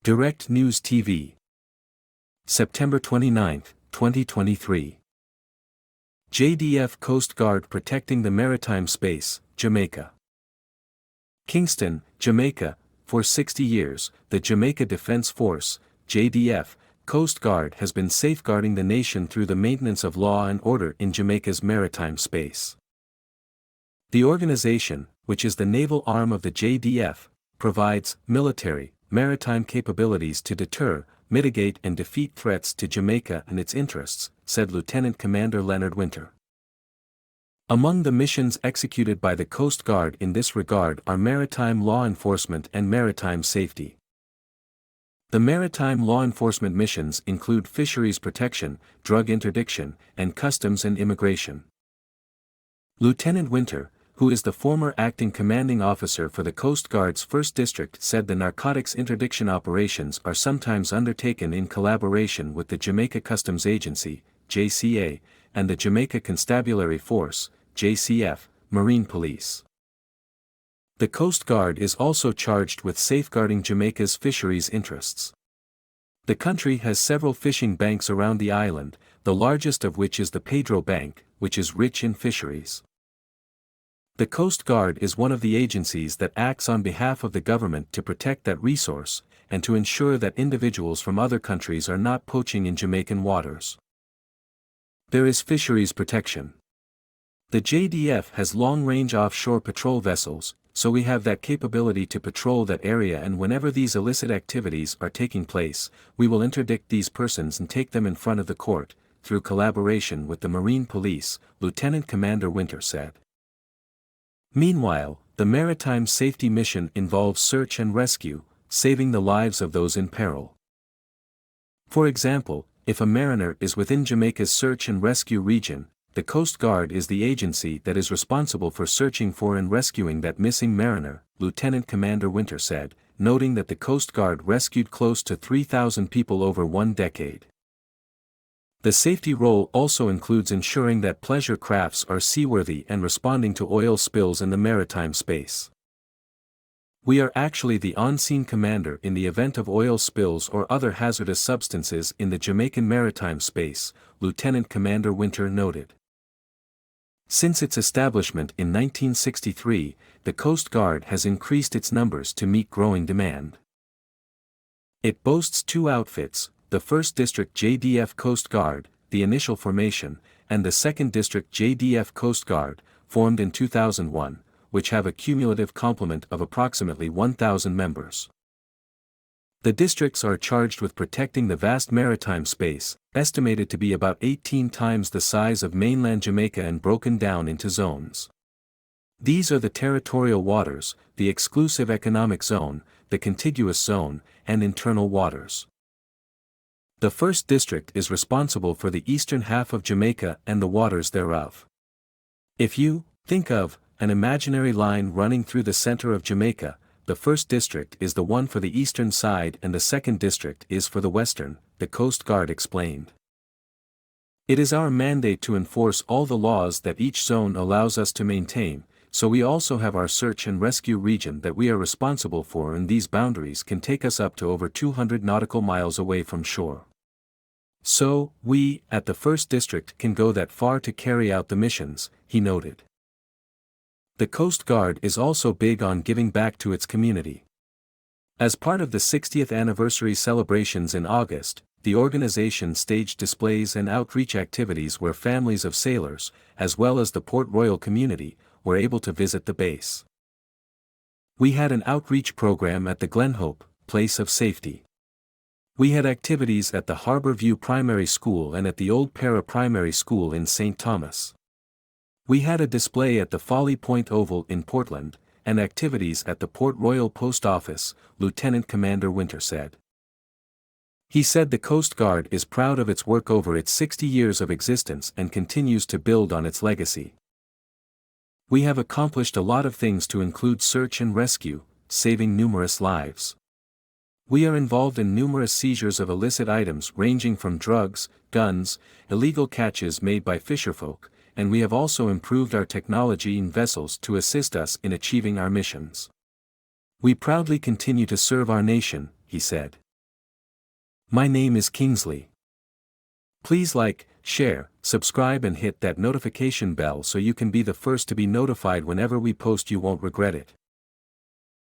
Direct News TV. September 29, 2023. JDF Coast Guard protecting the maritime space, Jamaica. Kingston, Jamaica. For 60 years, the Jamaica Defense Force, JDF, Coast Guard has been safeguarding the nation through the maintenance of law and order in Jamaica's maritime space. The organization, which is the naval arm of the JDF, provides military, maritime capabilities to deter, mitigate and defeat threats to Jamaica and its interests, said Lieutenant Commander Leonard Winter. Among the missions executed by the Coast Guard in this regard are maritime law enforcement and maritime safety. The maritime law enforcement missions include fisheries protection, drug interdiction, and customs and immigration. Lieutenant Winter, who is the former acting commanding officer for the Coast Guard's 1st District, said the narcotics interdiction operations are sometimes undertaken in collaboration with the Jamaica Customs Agency, JCA, and the Jamaica Constabulary Force, JCF, Marine Police. The Coast Guard is also charged with safeguarding Jamaica's fisheries interests. The country has several fishing banks around the island, the largest of which is the Pedro Bank, which is rich in fisheries. The Coast Guard is one of the agencies that acts on behalf of the government to protect that resource, and to ensure that individuals from other countries are not poaching in Jamaican waters. There is fisheries protection. The JDF has long-range offshore patrol vessels, so we have that capability to patrol that area, and whenever these illicit activities are taking place, we will interdict these persons and take them in front of the court, through collaboration with the Marine Police, Lieutenant Commander Winter said. Meanwhile, the maritime safety mission involves search and rescue, saving the lives of those in peril. For example, if a mariner is within Jamaica's search and rescue region, the Coast Guard is the agency that is responsible for searching for and rescuing that missing mariner, Lieutenant Commander Winter said, noting that the Coast Guard rescued close to 3,000 people over 1 decade. The safety role also includes ensuring that pleasure crafts are seaworthy and responding to oil spills in the maritime space. We are actually the on-scene commander in the event of oil spills or other hazardous substances in the Jamaican maritime space, Lieutenant Commander Winter noted. Since its establishment in 1963, the Coast Guard has increased its numbers to meet growing demand. It boasts 2 outfits, the 1st District JDF Coast Guard, the initial formation, and the 2nd District JDF Coast Guard, formed in 2001, which have a cumulative complement of approximately 1,000 members. The districts are charged with protecting the vast maritime space, estimated to be about 18 times the size of mainland Jamaica and broken down into zones. These are the territorial waters, the exclusive economic zone, the contiguous zone, and internal waters. The 1st District is responsible for the eastern half of Jamaica and the waters thereof. If you think of an imaginary line running through the center of Jamaica, the 1st District is the one for the eastern side and the 2nd District is for the western, the Coast Guard explained. It is our mandate to enforce all the laws that each zone allows us to maintain, so we also have our search and rescue region that we are responsible for, and these boundaries can take us up to over 200 nautical miles away from shore. So, we, at the 1st District, can go that far to carry out the missions, he noted. The Coast Guard is also big on giving back to its community. As part of the 60th anniversary celebrations in August, the organization staged displays and outreach activities where families of sailors, as well as the Port Royal community, were able to visit the base. We had an outreach program at the Glenhope, Place of Safety. We had activities at the Harbor View Primary School and at the Old Para Primary School in St. Thomas. We had a display at the Folly Point Oval in Portland, and activities at the Port Royal Post Office, Lieutenant Commander Winter said. He said the Coast Guard is proud of its work over its 60 years of existence and continues to build on its legacy. We have accomplished a lot of things to include search and rescue, saving numerous lives. We are involved in numerous seizures of illicit items ranging from drugs, guns, illegal catches made by fisherfolk, and we have also improved our technology in vessels to assist us in achieving our missions. We proudly continue to serve our nation, he said. My name is Kingsley. Please like, share, subscribe and hit that notification bell so you can be the first to be notified whenever we post. You won't regret it.